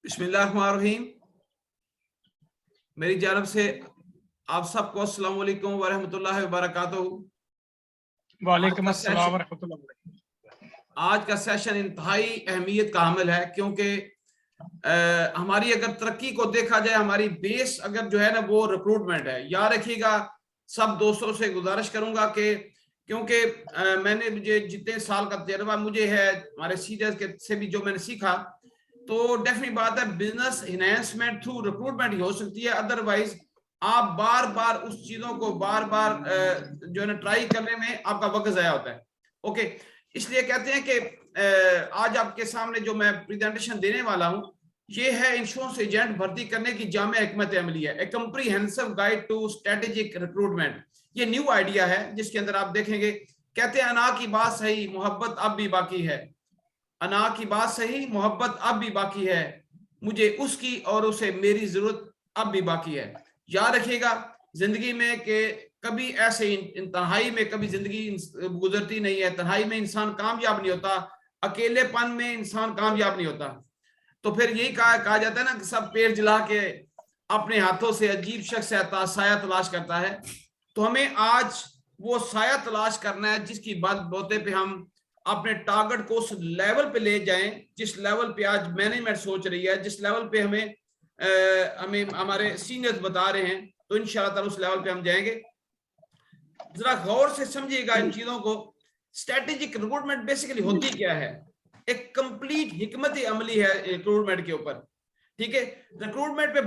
बिस्मिल्लाहिर्रहमानिर्रहीम। मेरी जानब से आप सबको अस्सलाम वालेकुम व रहमतुल्लाहि व बरकातहू। वालेकुम अस्सलाम व रहमतुल्लाह। आज का सेशन इंतहाई अहमियत का हामिल है, क्योंकि हमारी अगर तरक्की को देखा जाए, हमारी बेस अगर जो है ना वो रिक्रूटमेंट है। याद रखिएगा, सब दोस्तों से गुजारिश करूंगा कि क्योंकि मैंने मुझे जितने साल का तजर्बा मुझे है, हमारे सीनियर्स के से भी जो मैंने सीखा, तो डेफिनेट बात है बिजनेस इनहेंसमेंट थ्रू रिक्रूटमेंट ही हो सकती है। अदरवाइज आप बार बार उस चीजों को बार बार जो है ना ट्राई करने में आपका वक्त ज़ाया होता है। ओके, इसलिए कहते हैं कि आज आपके सामने जो मैं प्रेजेंटेशन देने वाला हूं, ये है इंश्योरेंस एजेंट भर्ती करने की जामे हिकमत अमली है, a comprehensive guide to strategic recruitment. ये न्यू आइडिया है जिसके अंदर आप देखेंगे, कहते हैं अना की बात सही, मोहब्बत अब भी बाकी है। अना की बात सही, मोहब्बत अब भी बाकी है, मुझे उसकी और उसे मेरी जरूरत अब भी बाकी है। याद रखिएगा जिंदगी में कि कभी ऐसे तन्हाई में कभी जिंदगी गुजरती नहीं है। तन्हाई में इंसान कामयाब नहीं होता, अकेलेपन में इंसान कामयाब नहीं होता। तो फिर यही कहा जाता है ना कि सब पेड़ जला के अपने हाथों से अजीब शख्स है साया तलाश करता है। तो हमें आज वो साया तलाश करना है जिसकी बात बोते पे हम अपने टारगेट को उस लेवल पे ले जाएं जिस लेवल पे आज मैनेजमेंट सोच रही है, जिस लेवल पे हमें हमारे सीनियर्स बता रहे हैं। तो इंशाल्लाह उस लेवल पे हम जाएंगे। जरा गौर से समझिएगा इन चीजों को। स्ट्रेटेजिक रिक्रूटमेंट बेसिकली होती क्या है? एक कंप्लीट हिकमत अमली है रिक्रूटमेंट के ऊपर। ठीक है, रिक्रूटमेंट पे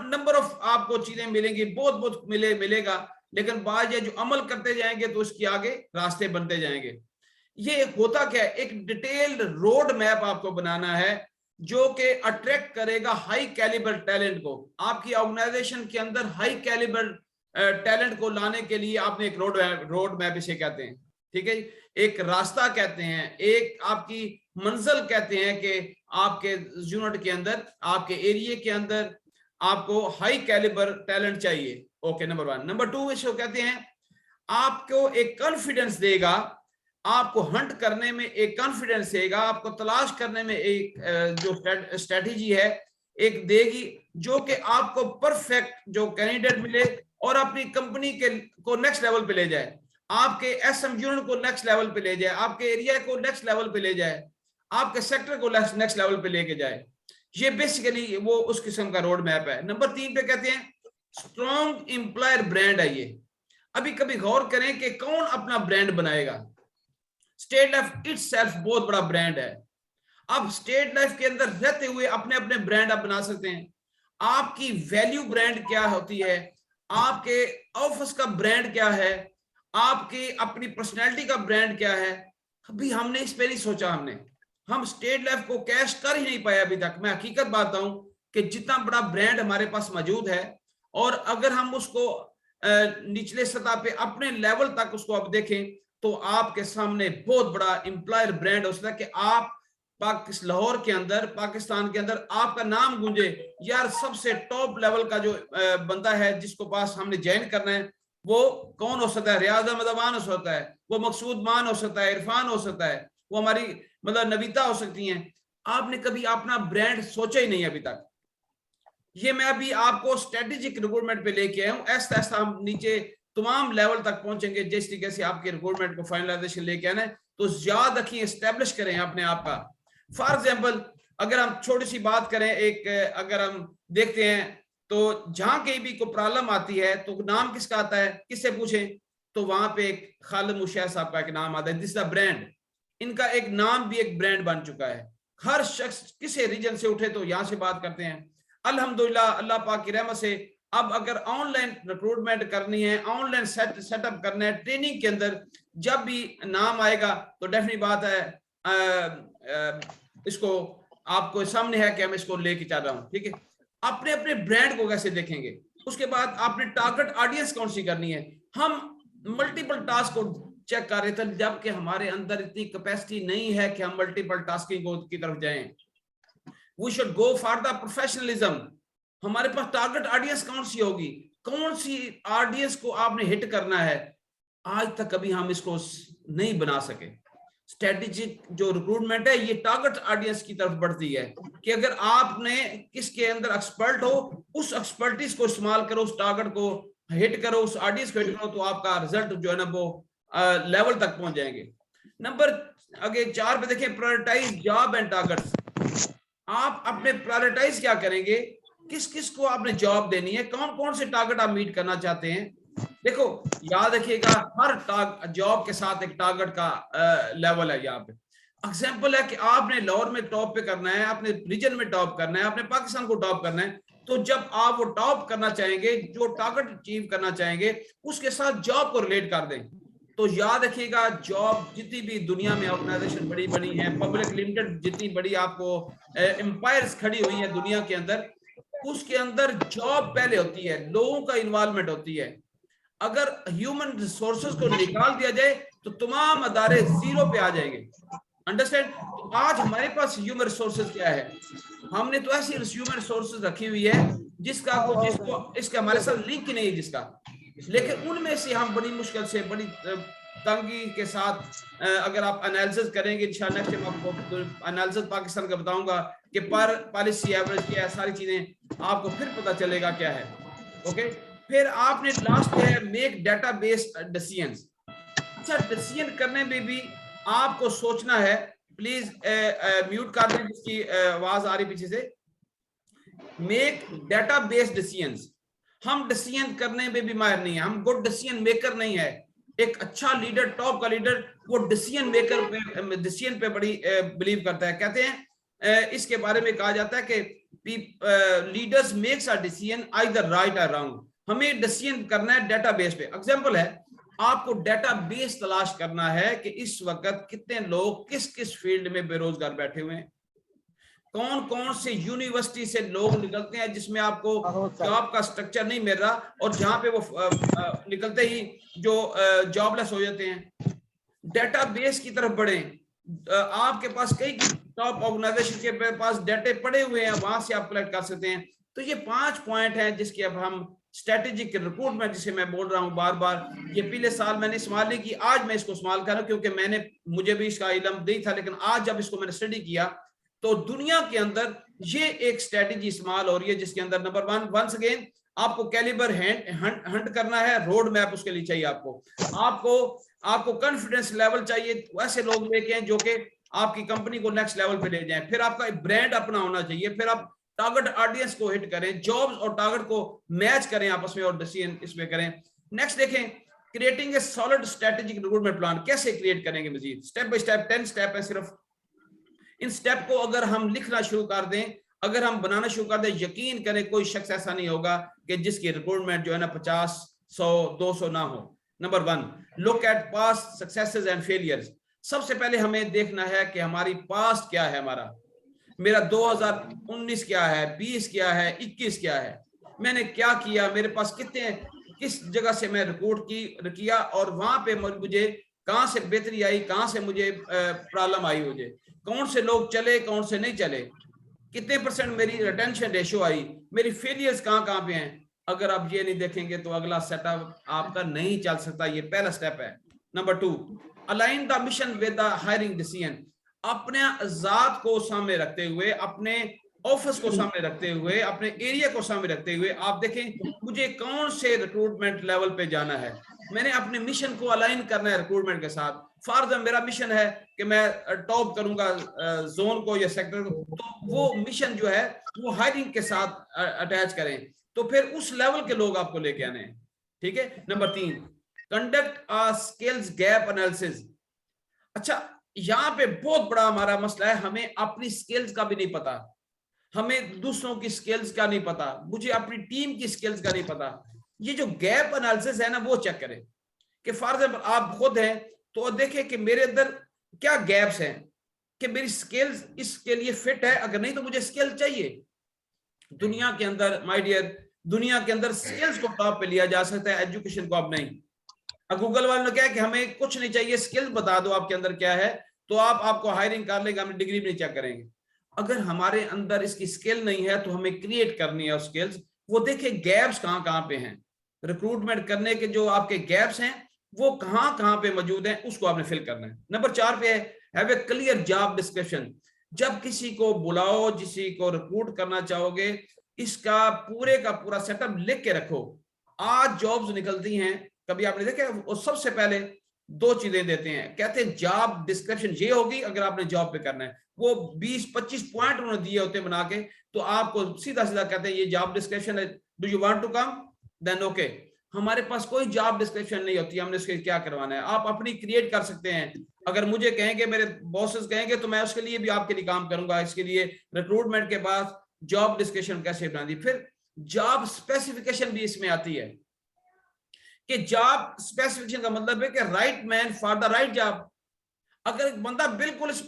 नंबर ऑफ आपको चीजें मिलेंगी, बहुत बहुत मिलेगा, लेकिन बाद जो अमल करते जाएंगे तो उसके आगे रास्ते बनते जाएंगे। ये होता क्या है, एक डिटेल्ड रोड मैप आपको बनाना है जो कि अट्रैक्ट करेगा हाई कैलिबर टैलेंट को। आपकी ऑर्गेनाइजेशन के अंदर हाई कैलिबर टैलेंट को लाने के लिए आपने एक रोड मैप इसे कहते हैं। ठीक है, एक रास्ता कहते हैं, एक आपकी मंजिल कहते हैं कि आपके यूनिट के अंदर, आपके एरिया के अंदर आपको हाई कैलिबर टैलेंट चाहिए। Okay, number one. Number two इसको कहते हैं आपको एक कॉन्फिडेंस देगा, आपको हंट करने में एक कॉन्फिडेंस देगा, आपको तलाश करने में एक जो स्ट्रेटेजी है एक देगी जो कि आपको परफेक्ट जो कैंडिडेट मिले और अपनी कंपनी के को नेक्स्ट लेवल पे ले जाए, आपके एसएम यूनिट को नेक्स्ट लेवल पे ले जाए, आपके एरिया को नेक्स्ट लेवल पे ले जाए, आपके सेक्टर को नेक्स्ट लेवल पे लेके जाए। ये बेसिकली वो उस किस्म का रोड मैप है। नंबर तीन पे कहते हैं स्ट्रॉन्ग एम्प्लॉयर ब्रांड है ये। अभी कभी गौर करें कि कौन अपना ब्रांड बनाएगा। स्टेट लाइफ इटसेल्फ बहुत बड़ा ब्रांड है। अब स्टेट लाइफ के अंदर रहते हुए अपने अपने ब्रांड आप बना सकते हैं। आपकी वैल्यू ब्रांड क्या होती है, आपके ऑफिस का ब्रांड क्या है, आपकी अपनी पर्सनैलिटी का ब्रांड क्या है, अभी हमने इस पे नहीं सोचा। हम स्टेट लाइफ को कैश कर ही नहीं पाए अभी तक। मैं हकीकत बात बताऊं कि जितना बड़ा ब्रांड हमारे पास मौजूद है, और अगर हम उसको निचले सतह पे अपने लेवल तक उसको अब देखें तो आपके सामने बहुत बड़ा एम्प्लॉयर ब्रांड हो सकता है कि आप लाहौर के अंदर, पाकिस्तान के अंदर आपका नाम गूंजे, यार सबसे टॉप लेवल का जो बंदा है जिसको पास हमने ज्वाइन करना है वो कौन हो सकता है? रियाज अहमद अमान हो सकता है, वो मकसूद मान हो सकता है, इरफान हो सकता है, वो हमारी मतलब नविता हो सकती हैं। आपने कभी अपना ब्रांड सोचा ही नहीं अभी तक। ये मैं अभी आपको स्ट्रेटेजिक रिक्रूटमेंट पे लेके आया हूँ। ऐसा ऐसा हम नीचे तमाम लेवल तक पहुंचेंगे जिस तरीके से आपके रिक्रूटमेंट को फाइनलाइजेशन लेके आना है। तो याद रखिए, एस्टेब्लिश करें अपने आप का। फॉर एग्जाम्पल अगर हम छोटी सी बात करें, एक अगर हम देखते हैं तो जहां कहीं भी कोई प्रॉब्लम आती है तो नाम किसका आता है, किससे पूछें? तो वहां पे एक खालिद मुशैर साहब का एक नाम आता है। दिस द ब्रांड, इनका एक नाम भी एक ब्रांड बन चुका है। हर शख्स किसी रीजन से उठे तो यहां से बात करते हैं। अल्हम्दुलिल्लाह, अल्लाह पाक की रहमत से अब अगर ऑनलाइन रिक्रूटमेंट करनी है, ऑनलाइन सेटअप करना है, ट्रेनिंग के अंदर जब भी नाम आएगा तो डेफिनेट बात है इसको आपको सामने है कि हम इसको लेके चल रहा हूं। ठीक है, अपने अपने ब्रांड को कैसे देखेंगे, उसके बाद आपने टारगेट ऑडियंस कौन सी करनी है। हम मल्टीपल टास्क को चेक कर रहे थे, जबकि हमारे अंदर इतनी कैपेसिटी नहीं है कि हम मल्टीपल टास्किंग की तरफ जाएं। We should go for the professionalism. हमारे पास टारगेट ऑडियंस कौन सी होगी, कौन सी ऑडियंस को आपने हिट करना है, आज तक कभी हम इसको नहीं बना सके। स्ट्रेटेजिक जो रिक्रूटमेंट है ये टारगेट ऑडियंस की तरफ बढ़ती है। कि अगर आपने किसके अंदर एक्सपर्ट हो, उस एक्सपर्टीज को इस्तेमाल करो, उस टारगेट को हिट करो, उस ऑडियंस को हिट करो, तो आपका रिजल्ट जो है ना वो लेवल तक पहुंच जाएंगे। नंबर आगे 4 पे देखें, प्रायोरिटाइज जॉब एंड टारगेट्स। आप अपने प्रायोरिटाइज क्या करेंगे, किस किस को आपने जॉब देनी है, कौन कौन से टारगेट आप मीट करना चाहते हैं। देखो याद रखिएगा, हर जॉब के साथ एक टारगेट का लेवल है। यहाँ पे एग्जांपल है कि आपने लाहौर में टॉप पे करना है, आपने रीजन में टॉप करना है, आपने पाकिस्तान को टॉप करना है, तो जब आप वो टॉप करना चाहेंगे, जो टारगेट अचीव करना चाहेंगे, उसके साथ जॉब को रिलेट कर दें। तो याद रखिएगा, जॉब जितनी भी दुनिया में ऑर्गेनाइजेशन बड़ी बनी है, पब्लिक लिमिटेड जितनी बड़ी आपको एम्पायर्स खड़ी हुई है दुनिया के अंदर, उसके अंदर जॉब पहले होती है, लोगों का इन्वॉल्वमेंट होती है। अगर ह्यूमन रिसोर्सेज को निकाल दिया जाए तो तमाम अदारे जीरो पे आ जाएंगे। अंडरस्टैंड? तो आज हमारे पास ह्यूमन रिसोर्सेज क्या है, हमने तो ऐसी ह्यूमन रिसोर्सेज रखी हुई है जिसका को जिसको इसके हमारे साथ लिंक ही नहीं है जिसका, लेकिन उनमें से हम बड़ी मुश्किल से, बड़ी तंगी के साथ अगर आप एनालिसिस करेंगे, नेक्स्ट टाइम आपको एनालिसिस पाकिस्तान का बताऊंगा कि पर पॉलिसी एवरेज क्या है, सारी चीजें आपको फिर पता चलेगा क्या है। ओके, फिर आपने लास्ट है मेक डेटाबेस डिसीजंस। अच्छा, डिसीजन करने में भी आपको सोचना है। प्लीज म्यूट कर दें जिसकी आवाज आ रही पीछे से। Make database decisions. हम डिसीजन करने में भी माहिर नहीं है, हम गुड डिसीजन मेकर नहीं है। एक अच्छा लीडर, टॉप का लीडर, वो डिसीजन मेकर पे, डिसीजन पे बड़ी बिलीव करता है। कहते हैं इसके बारे में कहा जाता है कि leaders makes a decision either right और रॉन्ग। हमें डिसीजन करना है डेटाबेस पे। एग्जांपल है, आपको डेटाबेस तलाश करना है कि इस वक्त कितने लोग किस किस फील्ड में बेरोजगार बैठे हुए हैं, कौन कौन से यूनिवर्सिटी से लोग निकलते हैं जिसमें आपको जॉब का स्ट्रक्चर नहीं मिल रहा, और जहां पे वो निकलते ही जो जॉबलेस हो जाते हैं। डेटाबेस की तरफ बढ़े। आपके पास कई टॉप ऑर्गेनाइजेशन के पास डेटे पड़े हुए हैं, वहां से आप कलेक्ट कर सकते हैं। तो ये 5 पॉइंट हैं जिसके अब हम स्ट्रेटेजिक रिक्रूटमेंट, जिसे मैं बोल रहा हूं बार बार, ये पिछले साल मैंने इस्तेमाल नहीं की, आज मैं इसको इस्तेमाल कर रहा हूं क्योंकि मुझे भी इसका इल्म नहीं था, लेकिन आज जब इसको मैंने स्टडी किया तो दुनिया के अंदर ये एक स्ट्रेटेजी इस्तेमाल हो रही है जिसके अंदर नंबर 1, वंस अगेन आपको कैलिबर हंट करना है, रोड मैप उसके लिए चाहिए। आपको कॉन्फिडेंस लेवल चाहिए, वैसे लोग लेके हैं जो कि आपकी कंपनी को नेक्स्ट लेवल पे ले जाएं। फिर आपका एक ब्रांड अपना होना चाहिए, फिर आप टारगेट ऑडियंस को हिट करें, जॉब्स और टारगेट को मैच करें आपस में और डिसीजन इसमें करें। नेक्स्ट देखें, creating a solid strategic recruitment plan. कैसे क्रिएट करेंगे मजीद, स्टेप बाय स्टेप, 10 स्टेप है सिर्फ। इन स्टेप को अगर हम लिखना शुरू कर दें, अगर हम बनाना शुरू कर दें, यकीन करें कोई शख्स ऐसा नहीं होगा कि जिसकी रिक्रूटमेंट जो है ना 50, 100, 200 ना हो। Number 1, look at past successes and failures. सबसे पहले हमें देखना है कि हमारी पास्ट क्या है, मेरा 2019 क्या है, 20 क्या है, 21 क्या है, मैंने क्या किया, मेरे पास किस जगह से मैं रिक्रूट किया, और वहां पे मुझे कहां से बेहतरी आई, कहां से मुझे प्रॉब्लम आई, मुझे कौन से लोग चले, कौन से नहीं चले, कितने % मेरी रिटेंशन रेशियो आई, मेरी फेलियर्स कहां पे हैं। अगर आप ये नहीं देखेंगे तो अगला सेटअप आपका नहीं चल सकता। ये पहला स्टेप है। Number 2, align the mission with the hiring decision. अपने जात को सामने रखते हुए, अपने ऑफिस को सामने रखते हुए, अपने एरिया को सामने रखते हुए आप देखें मुझे कौन से रिक्रूटमेंट लेवल पे जाना है, मैंने अपने मिशन को अलाइन करना है रिक्रूटमेंट के साथ। फॉर एग्जाम्पल मेरा मिशन है कि मैं टॉप करूंगा जोन को या सेक्टर को, तो वो मिशन जो है वो हायरिंग के साथ अटैच करें, तो फिर उस लेवल के लोग आपको लेके आने हैं। ठीक है। Number 3, conduct a skills gap analysis. अच्छा, यहाँ पे बहुत बड़ा हमारा मसला है, हमें अपनी स्किल्स का भी नहीं पता, हमें दूसरों की स्किल्स का नहीं पता, मुझे अपनी टीम की स्किल्स का नहीं पता। ये जो गैप एनालिसिस है ना, वो चेक करें कि फॉर एग्जाम्पल आप खुद हैं तो देखें कि मेरे अंदर क्या गैप्स हैं, कि मेरी स्किल्स इसके लिए फिट है, अगर नहीं तो मुझे स्किल चाहिए। दुनिया के अंदर माय डियर, दुनिया के अंदर स्किल्स को टॉप पे लिया जा सकता है, एजुकेशन को अब नहीं। गूगल वालों ने क्या है कि हमें कुछ नहीं चाहिए, स्किल्स बता दो आपके अंदर क्या है, तो आपको हायरिंग कर लेगा, हमें डिग्री भी नहीं चेक करेंगे। अगर हमारे अंदर इसकी स्किल नहीं है तो हमें क्रिएट करनी है स्किल्स। वो देखे गैप्स कहां पे हैं, रिक्रूटमेंट करने के जो आपके गैप्स हैं वो कहां पे मौजूद हैं, उसको आपने फिल करना है। नंबर 4 पे है have a clear job description. जब किसी को बुलाओ, किसी को रिक्रूट करना चाहोगे, इसका पूरे का पूरा सेटअप लिख के रखो। आज जॉब्स निकलती हैं, कभी आपने देखा, वो सबसे पहले 2 चीजें देते हैं, कहते हैं जॉब डिस्क्रिप्शन ये होगी अगर आपने जॉब पे करना है। वो 20-25 पॉइंट उन्होंने दिए होते हैं बना के, तो आपको सीधा सीधा कहते हैं ये जॉब डिस्क्रिप्शन है, do you want to come, then okay. हमारे पास कोई जॉब डिस्क्रिप्शन नहीं होती, हमने उसके क्या करवाना है, आप अपनी क्रिएट कर सकते हैं। अगर मुझे कहेंगे, मेरे बॉसेस कहेंगे, तो मैं उसके लिए भी आपके लिए काम करूंगा। इसके लिए रिक्रूटमेंट के बाद जॉब डिस्क्रिप्शन कैसे बनानी, फिर जॉब स्पेसिफिकेशन भी इसमें आती है कि जॉब स्पेसिफिकेशन का मतलब है कि right man for the right job. अगर एक बंदा बिल्कुल इस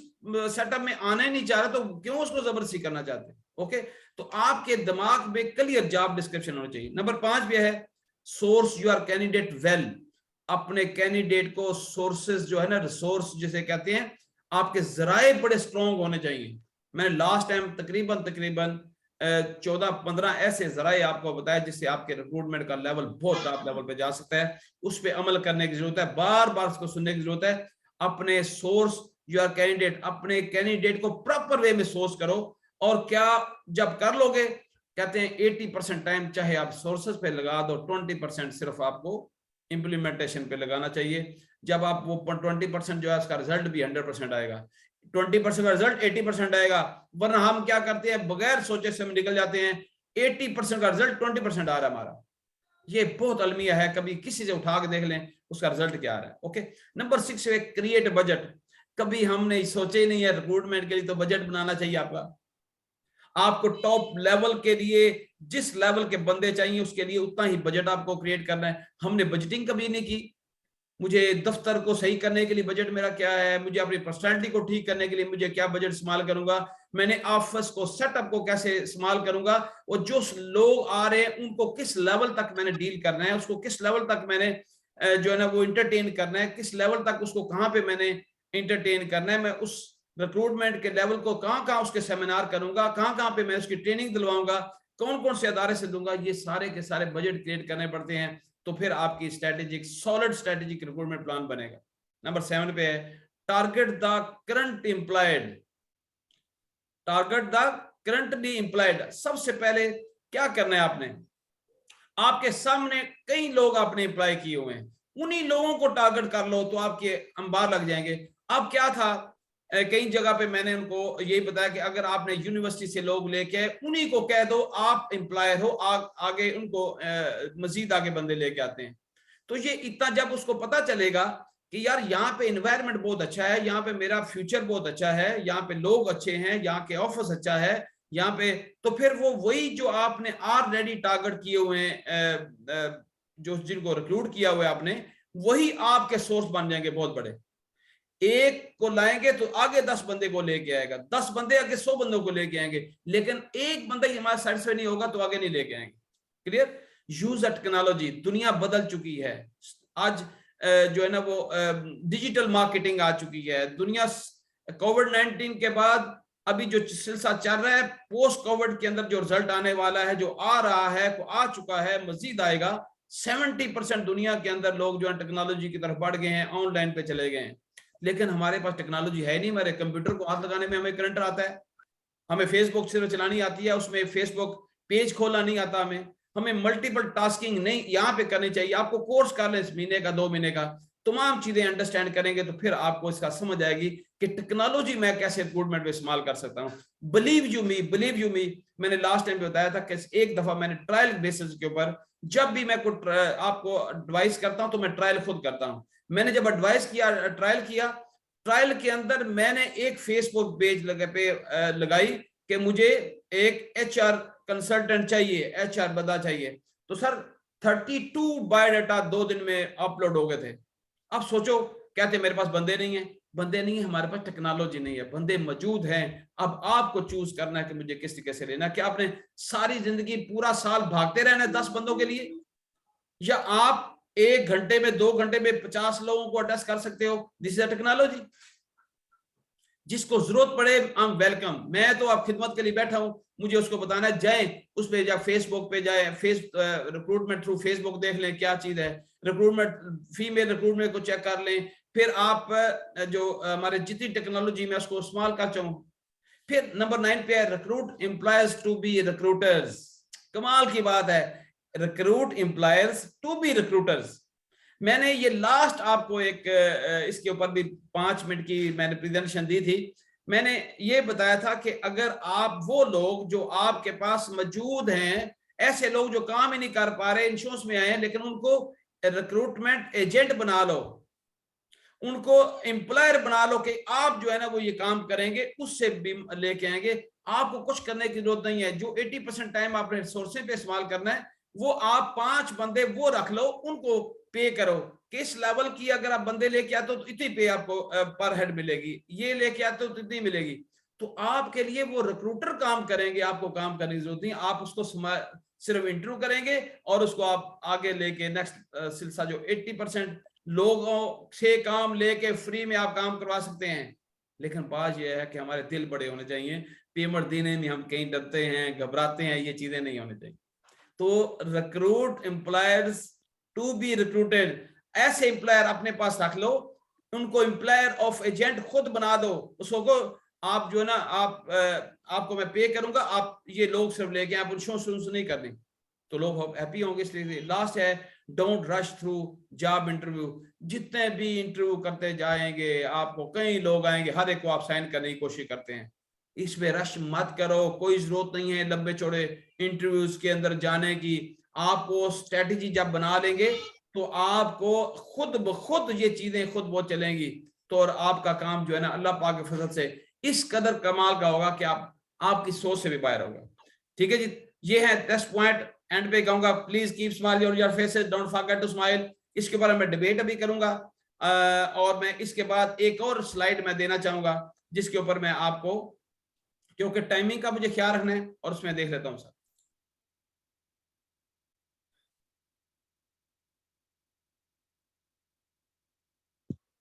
सेटअप में आना ही नहीं चाह रहा, तो क्यों उसको जबरदस्ती करना चाहते हैं? ओके, तो आपके दिमाग में क्लियर जॉब डिस्क्रिप्शन होना चाहिए। नंबर 5 भी है, सोर्स योर कैंडिडेट वेल। अपने कैंडिडेट को सोर्सेस जो है ना, रिसोर्स जिसे कहते हैं, आपके जराए बड़े स्ट्रॉन्ग होने चाहिए। मैंने लास्ट टाइम तकरीबन 14-15 ऐसे जराए आपको बताया जिससे आपके रिक्रूटमेंट का लेवल बहुत टॉप लेवल पे जा सकता है। उस पर अमल करने की जरूरत है, बार बार उसको सुनने की जरूरत है। अपने सोर्स योर कैंडिडेट, अपने कैंडिडेट को प्रॉपर वे में सोर्स करो। और क्या जब कर लोगे, कहते हैं 80% टाइम चाहे आप सोर्सेस पे लगा दो, 20% सिर्फ आपको इंप्लीमेंटेशन पे लगाना चाहिए। जब आप वो 20% जो है उसका रिजल्ट भी 100% आएगा, 20% का रिजल्ट 80% आएगा। वरना हम क्या करते हैं, बगैर सोचे से हम निकल जाते हैं, 80% का रिजल्ट 20% आ रहा है हमारा। ये बहुत अलमिया है, कभी किसी से उठा के देख लें उसका रिजल्ट क्या आ रहा है। ओके, नंबर 6 है क्रिएट बजट। कभी हमने सोचे ही नहीं है रिक्रूटमेंट के लिए, तो बजट बनाना चाहिए आपका। आपको टॉप लेवल के लिए जिस लेवल के बंदे चाहिए उसके लिए उतना ही बजट आपको क्रिएट करना है। हमने बजटिंग कभी नहीं की। मुझे दफ्तर को सही करने के लिए बजट मेरा क्या है, मुझे अपनी पर्सनैलिटी को ठीक करने के लिए मुझे क्या बजट इस्तेमाल करूंगा, मैंने ऑफिस को सेटअप को कैसे इस्तेमाल करूंगा, और जो लोग आ रहे हैं उनको किस लेवल तक मैंने डील करना है, उसको किस लेवल तक मैंने जो है ना वो इंटरटेन करना है, किस लेवल तक उसको कहाँ पे मैंने इंटरटेन करना है, मैं उस रिक्रूटमेंट के लेवल को कहाँ कहाँ उसके सेमिनार करूंगा, कहाँ कहाँ पे मैं उसकी ट्रेनिंग दिलवाऊंगा, कौन कौन से अदारे से दूंगा, ये सारे के सारे बजट क्रिएट करने पड़ते हैं। तो फिर आपकी strategic solid strategic recruitment plan बनेगा। नंबर 7 पे है target the current employed. Target the currently employed. सबसे पहले क्या करना है आपने, आपके सामने कई लोग आपने एम्प्लॉय किए हुए हैं, उन्हीं लोगों को टारगेट कर लो तो आपके अंबार लग जाएंगे। अब क्या था, कई जगह पे मैंने उनको यही बताया कि अगर आपने यूनिवर्सिटी से लोग लेके उन्हीं को कह दो आप एम्प्लॉयर हो, आगे उनको मजीद आगे बंदे लेके आते हैं। तो ये इतना जब उसको पता चलेगा कि यार यहाँ पे एनवायरनमेंट बहुत अच्छा है, यहाँ पे मेरा फ्यूचर बहुत अच्छा है, यहाँ पे लोग अच्छे हैं, यहाँ के ऑफिस अच्छा है, यहाँ पे, तो फिर वो वही जो आपने ऑलरेडी टारगेट किए हुए हैं, जो जिनको रिक्रूट किया हुआ है आपने, वही आपके सोर्स बन जाएंगे बहुत बड़े। एक को लाएंगे तो आगे 10 बंदे को लेके आएगा, 10 बंदे आगे 100 बंदों को लेके आएंगे, लेकिन एक बंदा ही हमारा सेटिस्फाई नहीं होगा तो आगे नहीं लेके आएंगे। क्लियर? यूज टेक्नोलॉजी, दुनिया बदल चुकी है आज, जो है ना वो डिजिटल मार्केटिंग आ चुकी है दुनिया। कोविड-19 के बाद अभी जो सिलसिला चल रहा है, पोस्ट कोविड के अंदर जो रिजल्ट आने वाला है, जो आ रहा है, आ चुका है, मजीद आएगा। 70% दुनिया के अंदर लोग जो है टेक्नोलॉजी की तरफ बढ़ गए हैं, ऑनलाइन पे चले गए हैं। लेकिन हमारे पास टेक्नोलॉजी है नहीं, हमारे कंप्यूटर को हाथ लगाने में हमें करंट आता है, हमें फेसबुक सिर्फ चलानी आती है, उसमें फेसबुक पेज खोलना नहीं आता हमें मल्टीपल टास्किंग नहीं यहाँ पे करनी चाहिए। आपको कोर्स कर ले, महीने का 2 महीने का, तमाम चीजें अंडरस्टैंड करेंगे तो फिर आपको इसका समझ आएगी कि टेक्नोलॉजी मैं कैसे रिक्रूटमेंट में इस्तेमाल कर सकता हूँ। बिलीव यू मी, मैंने लास्ट टाइम पे बताया था कि एक दफा मैंने ट्रायल बेसिस के ऊपर, जब भी मैं कुछ आपको एडवाइस करता हूँ तो मैं ट्रायल खुद करता हूँ। मैंने जब एडवाइस किया, ट्रायल के अंदर मैंने एक फेसबुक पेज लगाई कि मुझे एक HR कंसल्टेंट चाहिए, HR बंदा चाहिए। तो सर 32 बायोडाटा 2 दिन में अपलोड हो गए थे। अब सोचो, कहते मेरे पास बंदे नहीं है, हमारे पास टेक्नोलॉजी नहीं है, बंदे मौजूद हैं। अब आपको चूज करना है कि मुझे किस तरीके से लेना है। क्या आपने सारी जिंदगी पूरा साल भागते रहना है 10 बंदों के लिए, या आप 1 घंटे में 2 घंटे में 50 लोगों को अड्रेस कर सकते हो? This is technology. जिसको जरूरत पड़े आई एम वेलकम, मैं तो आप खिदमत के लिए बैठा हूं, मुझे उसको बताना है, जाए उस पे जा, फेसबुक पे जाए, रिक्रूटमेंट थ्रू फेसबुक देख लें क्या चीज है, रिक्रूटमेंट फीमेल रिक्रूटमेंट को चेक कर लें, फिर आप जो हमारे जितनी टेक्नोलॉजी में उसको इस्तेमाल कर चाहूँ। फिर नंबर 9 पे है recruit employers to be recruiters. कमाल की बात है, recruit employers to be recruiters. मैंने ये लास्ट आपको एक इसके ऊपर भी 5 मिनट की मैंने प्रेजेंटेशन दी थी। मैंने ये बताया था कि अगर आप वो लोग जो आपके पास मौजूद हैं, ऐसे लोग जो काम ही नहीं कर पा रहे, इंश्योरेंस में आए हैं, लेकिन उनको रिक्रूटमेंट एजेंट बना लो, उनको एम्प्लॉयर बना लो कि आप जो है ना वो ये काम करेंगे, उससे भी लेके आएंगे। आपको कुछ करने की जरूरत नहीं है। जो 80% टाइम आपने रिसोर्सेज पे इस्तेमाल करना है, वो आप 5 बंदे वो रख लो, उनको पे करो। किस लेवल की अगर आप बंदे लेके आते हो तो इतनी पे आपको पर हेड मिलेगी, ये लेके आते हो तो इतनी मिलेगी। तो आपके लिए वो रिक्रूटर काम करेंगे, आपको काम करने की जरूरत नहीं। आप उसको सिर्फ इंटरव्यू करेंगे और उसको आप आगे लेके नेक्स्ट सिलसिला जो 80% लोगों से काम लेके फ्री में आप काम करवा सकते हैं। लेकिन बात यह है कि हमारे दिल बड़े होने चाहिए, पेमेंट देने में हम कहीं डरते हैं, घबराते हैं, ये चीजें नहीं होनी चाहिए। तो recruit employers to be recruited, ऐसे एम्प्लॉयर अपने पास रख लो, उनको एम्प्लॉयर ऑफ एजेंट खुद बना दो। उसको आप जो है ना आपको मैं पे करूंगा, आप ये लोग सिर्फ लेके आप इंश्योरेंस नहीं करनी, तो लोग हैप्पी होंगे। इसलिए लास्ट है don't rush through job interview. जितने भी इंटरव्यू करते जाएंगे आपको कई लोग आएंगे, हर एक को आप साइन करने की कोशिश करते हैं। इसमें रश मत करो, कोई जरूरत नहीं है लंबे चौड़े इंटरव्यूज के अंदर जाने की। आपको स्ट्रेटेजी जब बना लेंगे तो आपको खुद ब खुद ये चीजें खुद बहुत चलेंगी। तो और आपका काम जो है ना अल्लाह पाक के फजल से इस कदर कमाल का होगा कि आपकी सोच से भी बाहर होगा। ठीक है जी, ये है 10 पॉइंट। एंड पे कहूंगा please keep smiling on your faces, don't forget to smile. इसके बारे में डिबेट अभी करूंगा और मैं इसके बाद एक और स्लाइड मैं देना चाहूंगा जिसके ऊपर मैं आपको, क्योंकि टाइमिंग का मुझे ख्याल रखना है, और उसमें देख लेता हूं सर।